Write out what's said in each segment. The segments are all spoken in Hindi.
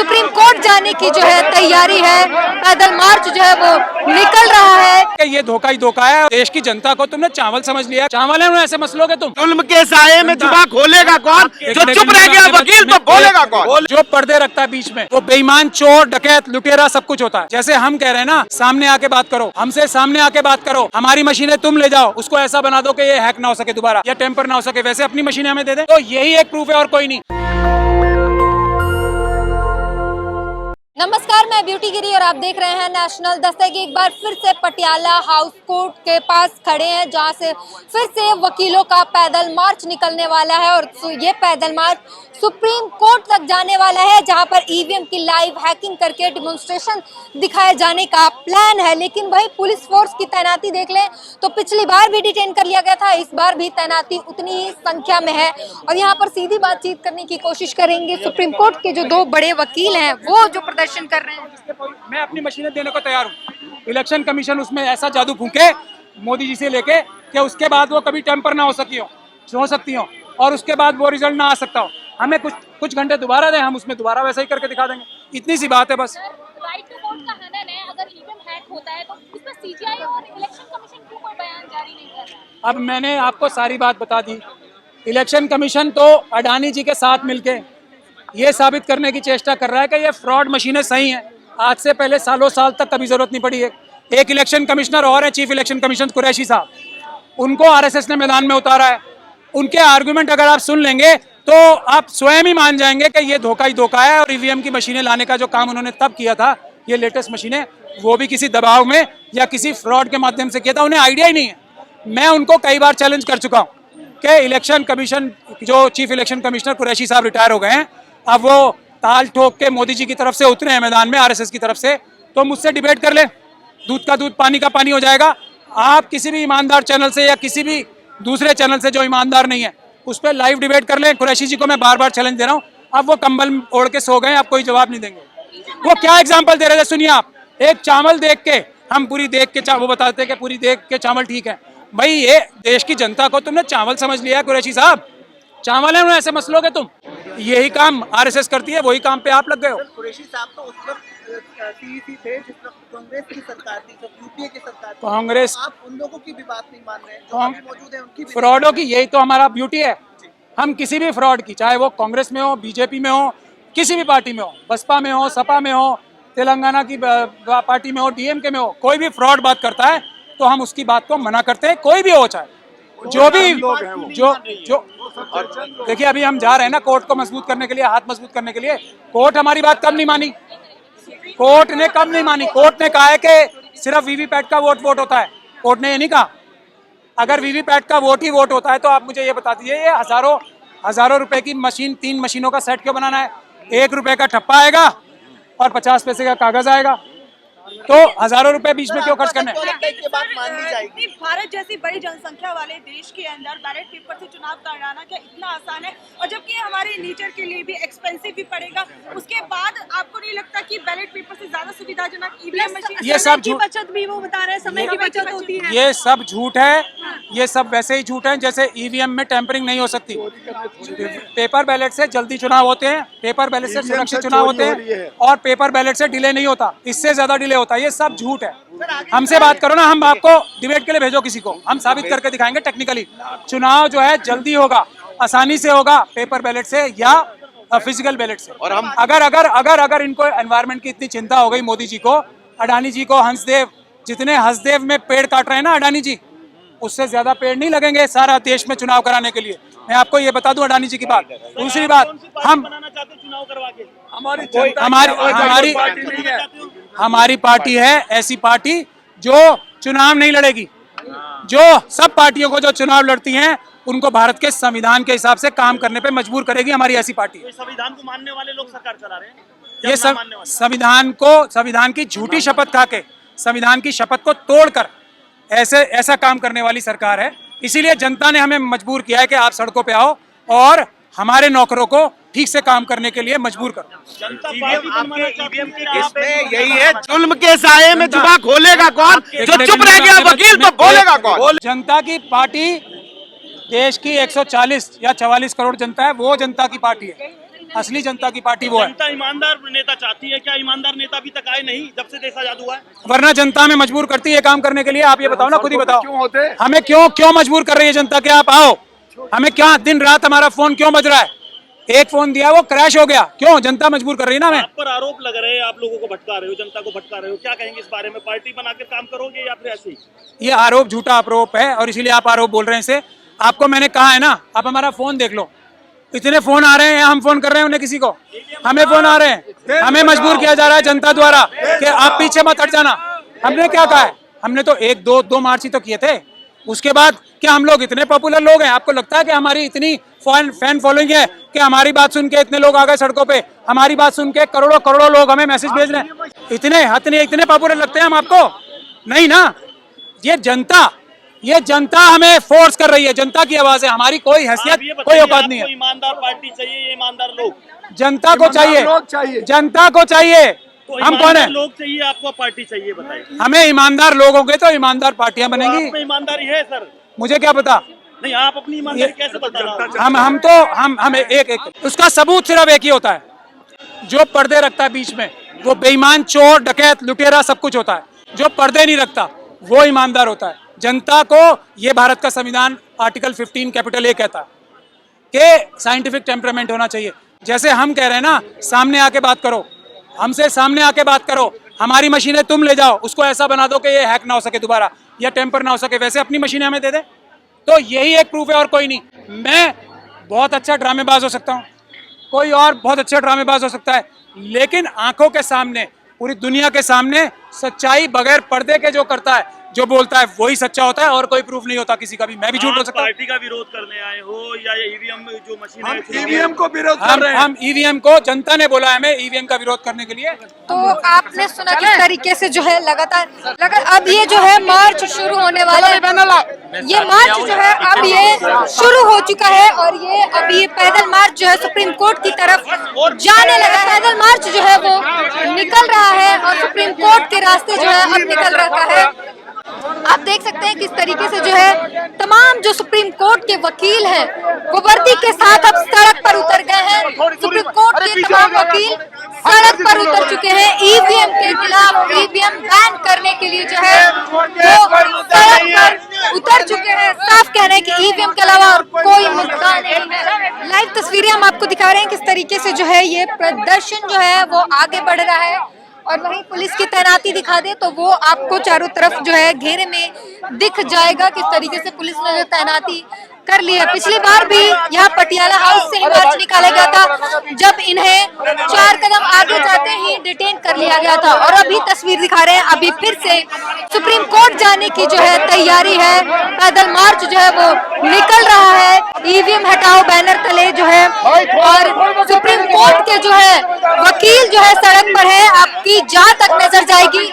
सुप्रीम कोर्ट जाने की जो है तैयारी है, पैदल मार्च जो है वो निकल रहा है। ये धोखा ही धोखा है। देश की जनता को तुमने चावल समझ लिया। चावल है ऐसे मसलोगे तुम। जुल्म के साये में जुबान खोलेगा कौन? जो चुप रह गया वकील तो बोलेगा कौन? जो पर्दे रखता है बीच में वो बेईमान, चोर, डकैत, लुटेरा सब कुछ होता है। जैसे हम कह रहे हैं ना, सामने आके बात करो, हमसे सामने आके बात करो। हमारी मशीनें तुम ले जाओ, उसको ऐसा बना दो कि ये हैक ना हो सके दोबारा या टेम्पर ना हो सके, वैसे अपनी मशीनें हमें दे दे। तो यही एक प्रूफ है और कोई नहीं। नमस्कार, मैं ब्यूटी गिरी और आप देख रहे हैं नेशनल दस्तक। एक बार फिर से पटियाला हाउस कोर्ट के पास खड़े हैं, जहां से फिर से वकीलों का पैदल मार्च निकलने वाला है और ये पैदल मार्च सुप्रीम कोर्ट तक जाने वाला है, जहां पर ईवीएम की लाइव हैकिंग करके डिमॉन्स्ट्रेशन दिखाए जाने का प्लान है। लेकिन वही पुलिस फोर्स की तैनाती देख लें तो पिछली बार भी डिटेन कर लिया गया था, इस बार भी तैनाती उतनी ही संख्या में है। और यहाँ पर सीधी बातचीत करने की कोशिश करेंगे सुप्रीम कोर्ट के जो दो बड़े वकील हैं, वो जो प्रदर्शन कर रहे हैं। मैं अपनी मशीनें देने को तैयार हूँ। इलेक्शन कमीशन उसमें ऐसा जादू फूंके मोदी जी से लेके कि उसके बाद वो कभी टेम्पर ना हो सकती हो और उसके बाद वो रिजल्ट ना आ सकता हो। हमें कुछ घंटे दोबारा दें, हम उसमें दोबारा वैसा ही करके दिखा देंगे। इतनी सी बात है बस। राइट टू वोट का हनन है। अगर ईवीएम हैक होता है तो इसमें सीजीआई और इलेक्शन कमीशन क्यों कोई बयान जारी नहीं कर रहा? अब मैंने आपको सारी बात बता दी। इलेक्शन कमीशन तो अडानी जी के साथ मिलके ये साबित करने की चेष्टा कर रहा है कि ये फ्रॉड मशीनें सही हैं। आज से पहले सालों साल तक कभी जरूरत नहीं पड़ी है। एक इलेक्शन कमिश्नर और है, चीफ इलेक्शन कमिश्नर कुरैशी साहब, उनको आरएसएस ने मैदान में उतारा है। उनके आर्गुमेंट अगर आप सुन लेंगे तो आप स्वयं ही मान जाएंगे कि ये धोखा ही धोखा है। और ईवीएम की मशीनें लाने का जो काम उन्होंने तब किया था, ये लेटेस्ट मशीनें, वो भी किसी दबाव में या किसी फ्रॉड के माध्यम से किया था। उन्हें आइडिया ही नहीं है। मैं उनको कई बार चैलेंज कर चुका हूँ कि इलेक्शन कमीशन, जो चीफ इलेक्शन कमिश्नर कुरैशी साहब रिटायर हो गए हैं, अब वो ताल ठोक के मोदी जी की तरफ से उतरे हैं मैदान में, आरएसएस की तरफ से। तो मुझसे डिबेट कर ले, दूध का दूध पानी का पानी हो जाएगा। आप किसी भी ईमानदार चैनल से या किसी भी दूसरे चैनल से जो ईमानदार नहीं है, उस पर लाइव डिबेट कर लें। कुरैशी जी को मैं बार बार चैलेंज दे रहा हूँ। अब वो कंबल ओढ़ के सो गए, आप कोई जवाब नहीं देंगे। वो क्या एग्जाम्पल दे रहे थे सुनिए आप। एक चावल देख के, हम पूरी देख के वो बताते हैं कि पूरी देख के चावल ठीक है। भाई ये देश की जनता को तुमने चावल समझ लिया है कुरैशी साहब। चावल है ऐसे मसलोगे तुम। यही काम आरएसएस करती है, वही काम पे आप लग गए हो। कुरैशी साहब तो उस वक्त सीईसी थे जिस वक्त कांग्रेस की सरकार थी, जब यूपीए की सरकार थी। कांग्रेस, आप उन लोगों की भी बात नहीं मान रहे हैं जो अभी मौजूद है, उनकी भी फ्रॉडों की यही तो हमारा ब्यूटी है। हम किसी भी फ्रॉड की, चाहे वो कांग्रेस में हो, बीजेपी में हो, किसी भी पार्टी में हो, बसपा में हो, सपा में हो, तेलंगाना की पार्टी में हो, डीएमके में हो, कोई भी फ्रॉड बात करता है तो हम उसकी बात को मना करते हैं। कोई भी हो, चाहे जो भी जो देखिए, अभी हम जा रहे हैं ना कोर्ट को मजबूत करने के लिए, हाथ मजबूत करने के लिए। कोर्ट हमारी बात कब नहीं मानी? कोर्ट ने कब नहीं मानी? कोर्ट ने कहा है कि सिर्फ वीवीपैट का वोट होता है। कोर्ट ने ये नहीं कहा। अगर वीवीपैट का वोट ही वोट होता है तो आप मुझे ये बता दीजिए, ये हजारों रुपए की मशीन, 3 मशीनों का सेट क्यों बनाना है? 1 रुपए का ठप्पा आएगा और 50 पैसे का कागज आएगा, तो हजारों रुपए बीच में क्यों खर्च करने? भारत जैसी बड़ी जनसंख्या वाले देश के अंदर बैलेट पेपर से चुनाव कराना क्या इतना आसान है? और जबकि हमारे नेचर के लिए भी एक्सपेंसिव भी पड़ेगा, उसके बाद आपको नहीं लगता कि बैलेट पेपर से ज्यादा सुविधाजनक ईवीएम मशीन? ये सब झूठ, बचत भी वो बता रहे हैं, समय की बचत होती है। ये सब झूठ है। ये सब वैसे ही झूठ है जैसे ईवीएम में टेम्परिंग नहीं हो सकती। पेपर बैलेट से जल्दी चुनाव होते हैं, पेपर बैलेट से सुरक्षित चुनाव होते हैं और पेपर बैलेट से डिले नहीं होता, इससे ज्यादा डिले होता है। ये सब झूठ है। हमसे बात करो ना, हम आपको डिबेट के लिए भेजो किसी को, हम साबित करके दिखाएंगे टेक्निकली। चुनाव जो है जल्दी होगा, आसानी से होगा, पेपर बैलेट से या फिजिकल बैलेट से। और हम अगर इनको एनवायरनमेंट की इतनी चिंता हो गई मोदी जी को, अडानी जी को, हंसदेव, जितने हंसदेव में पेड़ काट रहे हैं ना अडानी जी, उससे ज्यादा पेड़ नहीं लगेंगे सारा देश में चुनाव कराने के लिए। मैं आपको ये बता दूं अडानी जी की बात। दूसरी बात, हमारी पार्टी है ऐसी पार्टी जो चुनाव नहीं लड़ेगी। जो सब पार्टियों को जो चुनाव लड़ती हैं उनको भारत के संविधान के हिसाब से काम करने पे मजबूर करेगी हमारी ऐसी पार्टी। संविधान को मानने वाले लोग सरकार चला रहे हैं। ये संविधान की झूठी शपथ खा के, संविधान की शपथ को तोड़कर ऐसा काम करने वाली सरकार है। इसीलिए जनता ने हमें मजबूर किया है कि आप सड़कों पे आओ और हमारे नौकरों को ठीक से काम करने के लिए मजबूर करो। इसमें यही है, जुल्म के साये में जुबान खोलेगा कौन? जो चुप रह गया वकील तो बोलेगा कौन? जनता की पार्टी, देश की 140 या 44 करोड़ जनता है, वो जनता की पार्टी है। असली जनता की पार्टी वो है। जनता ईमानदार नेता चाहती है, क्या ईमानदार नेता अभी तक आए नहीं जब से देश आजाद हुआ है? वरना जनता में मजबूर करती है काम करने के लिए। आप ये बताओ ना, खुद ही बताओ, हमें क्यों मजबूर कर रही है जनता कि आप आओ? हमें क्या दिन रात हमारा फोन क्यों बज रहा है? एक फोन दिया वो क्रैश हो गया, क्यों? जनता मजबूर कर रही है ना हमें। आप पर आरोप लग रहे हैं, आप लोगों को भटका रहे हो, जनता को भटका रहे हो, क्या कहेंगे इस बारे में? पार्टी बनाकर काम करोगे या फिर ऐसे ही? ये आरोप झूठा आरोप है और इसीलिए आप आरोप बोल रहे हैं इसे। आपको मैंने कहा है ना, आप हमारा फोन देख लो, इतने फोन आ रहे हैं, हम फोन कर रहे हैं उन्हें, किसी को हमें फोन आ रहे हैं। हमें मजबूर किया जा रहा है जनता द्वारा कि आप पीछे मत हट जाना। हमने क्या कहा है? हमने तो एक दो मार्च ही तो किए थे। उसके बाद क्या हम लोग इतने पॉपुलर लोग हैं? आपको लगता है कि हमारी इतनी फैन फॉलोइंग है कि हमारी बात सुन के इतने लोग आ गए सड़कों पे? हमारी बात सुन के करोड़ों लोग हमें मैसेज भेज रहे हैं। इतने पॉपुलर लगते हैं हम आपको? नहीं ना। ये जनता हमें फोर्स कर रही है, जनता की आवाज है, हमारी कोई हैसियत कोई औकात नहीं है। ईमानदार पार्टी चाहिए, ईमानदार लोग जनता को चाहिए, जनता को चाहिए। तो हम कौन है? लोग चाहिए आपको, पार्टी चाहिए? बताइए। हमें ईमानदार लोग होंगे तो ईमानदार पार्टियां बनेंगी। आप में ईमानदारी है सर? मुझे क्या पता? नहीं, आप अपनी ईमानदारी कैसे बता रहे हम एक उसका सबूत सिर्फ एक ही होता है, जो पर्दे रखता है बीच में वो बेईमान, चोर, डकैत, लुटेरा सब कुछ होता है। जो पर्दे नहीं रखता वो ईमानदार होता है। जनता को ये भारत का संविधान आर्टिकल 15 कैपिटल A कहता है कि साइंटिफिक टेम्परामेंट होना चाहिए। जैसे हम कह रहे हैं ना, सामने आके बात करो, हमसे सामने आके बात करो, हमारी मशीनें तुम ले जाओ, उसको ऐसा बना दो कि ये हैक ना हो सके दोबारा या टेम्पर ना हो सके, वैसे अपनी मशीनें हमें दे दे। तो यही एक प्रूफ है और कोई नहीं। मैं बहुत अच्छा ड्रामेबाज हो सकता हूँ, कोई और बहुत अच्छा ड्रामेबाज हो सकता है, लेकिन आंखों के सामने, पूरी दुनिया के सामने सच्चाई बगैर पर्दे के जो करता है, जो बोलता है, वही सच्चा होता है और कोई प्रूफ नहीं होता किसी का भी। मैं भी झूठ बोल सकता हूँ। पार्टी का विरोध करने आए हो या ईवीएम जो मशीन है? ईवीएम को विरोध कर रहे हैं। हम ईवीएम को, जनता ने बोला है हमें ईवीएम का विरोध करने के लिए। तो आपने सुना किस तरीके से जो है लगातार अब ये जो है मार्च शुरू होने वाला है। ये मार्च जो है अब ये शुरू हो चुका है और ये अभी ये पैदल मार्च जो है सुप्रीम कोर्ट की तरफ जाने लगा है। पैदल मार्च जो है वो निकल रहा है और सुप्रीम कोर्ट के रास्ते जो है अब निकल रहा है। आप देख सकते हैं किस तरीके से जो है तमाम जो सुप्रीम कोर्ट के वकील हैं वो वर्दी के साथ अब सड़क पर उतर गए हैं। सुप्रीम कोर्ट के तमाम वकील सड़क पर उतर चुके हैं ईवीएम के खिलाफ, ईवीएम बैन करने के लिए जो है वो सड़क पर उतर चुके हैं। साफ कह रहे हैं कि ईवीएम के अलावा और कोई मुद्दा नहीं है। लाइव तस्वीरें हम आपको दिखा रहे हैं किस तरीके से जो है ये प्रदर्शन जो है वो आगे बढ़ रहा है और वहीं पुलिस की तैनाती दिखा दे तो वो आपको चारों तरफ जो है घेरे में दिख जाएगा किस तरीके से पुलिस ने जो तैनाती कर ली है। पिछली बार भी यहाँ पटियाला हाउस से ही मार्च निकाला गया था, जब इन्हें 4 कदम आगे जाते ही डिटेन कर लिया गया था और अभी तस्वीर दिखा रहे हैं, अभी फिर से सुप्रीम कोर्ट जाने की जो है तैयारी है। पैदल मार्च जो है वो निकल रहा है ईवीएम हटाओ बैनर तले जो है और सुप्रीम कोर्ट के जो है वकील जो है सड़क पर है। आपकी जहाँ तक नजर जाएगी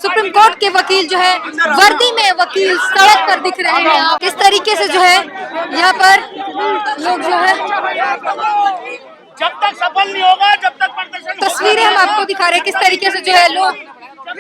सुप्रीम कोर्ट के वकील जो है वर्दी में वकील सड़क पर दिख रहे हैं। इस तरीके से जो है यहाँ पर लोग जो है जब तक सफल नहीं होगा, जब तक प्रदर्शन, तस्वीरें हम आपको दिखा रहे हैं किस तरीके से जो है लोग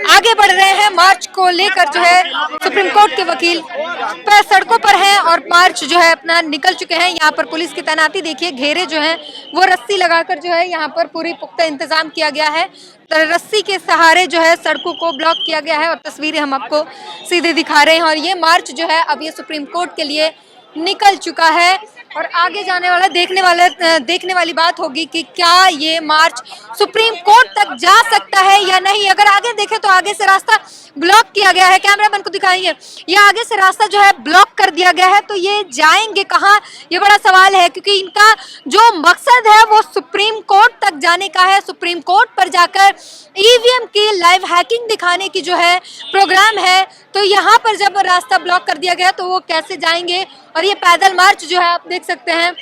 आगे बढ़ रहे हैं मार्च को लेकर। जो है सुप्रीम कोर्ट के वकील पर सड़कों पर हैं और मार्च जो है अपना निकल चुके हैं। यहाँ पर पुलिस की तैनाती देखिए, घेरे जो हैं वो रस्सी लगाकर जो है यहाँ पर पूरी पुख्ता इंतजाम किया गया है। तो रस्सी के सहारे जो है सड़कों को ब्लॉक किया गया है और तस्वीरें हम आपको सीधे दिखा रहे हैं। और ये मार्च जो है अब ये सुप्रीम कोर्ट के लिए निकल चुका है और आगे जाने वाला देखने वाली बात होगी कि क्या ये मार्च सुप्रीम कोर्ट तक जा सकता है या नहीं। अगर आगे देखें तो आगे से रास्ता ब्लॉक किया गया है, कैमरामैन को दिखाएंगे, ये आगे से रास्ता जो है ब्लॉक कर दिया गया है। तो ये जाएंगे कहाँ, ये बड़ा सवाल है, क्योंकि इनका जो मकसद है वो सुप्रीम कोर्ट तक जाने का है। सुप्रीम कोर्ट पर जाकर ईवीएम की लाइव हैकिंग दिखाने की जो है प्रोग्राम है। तो यहाँ पर जब रास्ता ब्लॉक कर दिया गया तो वो कैसे जाएंगे। और ये पैदल मार्च जो है आप देख सकते हैं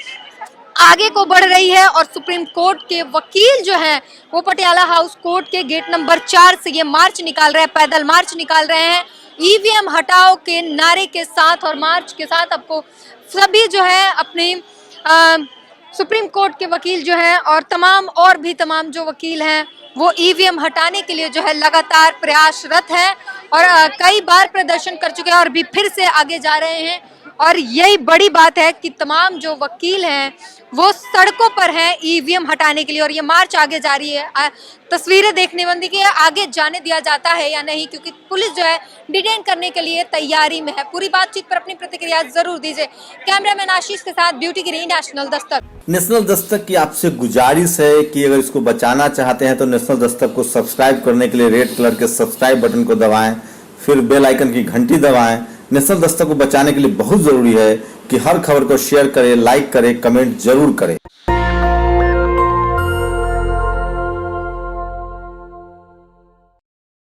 आगे को बढ़ रही है और सुप्रीम कोर्ट के वकील जो हैं वो पटियाला हाउस कोर्ट के गेट नंबर 4 से ये मार्च निकाल रहे हैं, पैदल मार्च निकाल रहे हैं ईवीएम हटाओ के नारे के साथ। और मार्च के साथ आपको सभी जो है अपनी सुप्रीम कोर्ट के वकील जो हैं और तमाम जो वकील हैं वो ईवीएम हटाने के लिए जो है लगातार प्रयासरत हैं और कई बार प्रदर्शन कर चुके हैं और भी फिर से आगे जा रहे हैं। और यही बड़ी बात है कि तमाम जो वकील हैं वो सड़कों पर हैं ईवीएम हटाने के लिए, और ये मार्च आगे जारी है। तस्वीरें देखने बंदी की आगे जाने दिया जाता है या नहीं, क्योंकि पुलिस जो है डिटेन करने के लिए तैयारी में है। पूरी बातचीत पर अपनी प्रतिक्रिया जरूर दीजिए। कैमरामैन आशीष के साथ ब्यूटी गिरी, नेशनल दस्तक। नेशनल दस्तक की आपसे गुजारिश है कि अगर इसको बचाना चाहते हैं तो नेशनल दस्तक को सब्सक्राइब करने के लिए रेड कलर के सब्सक्राइब बटन को दबाएं, फिर बेल आइकन की घंटी दबाएं। नेशनल दस्तक को बचाने के लिए बहुत जरूरी है कि हर खबर को शेयर करें, लाइक करें, कमेंट जरूर करें।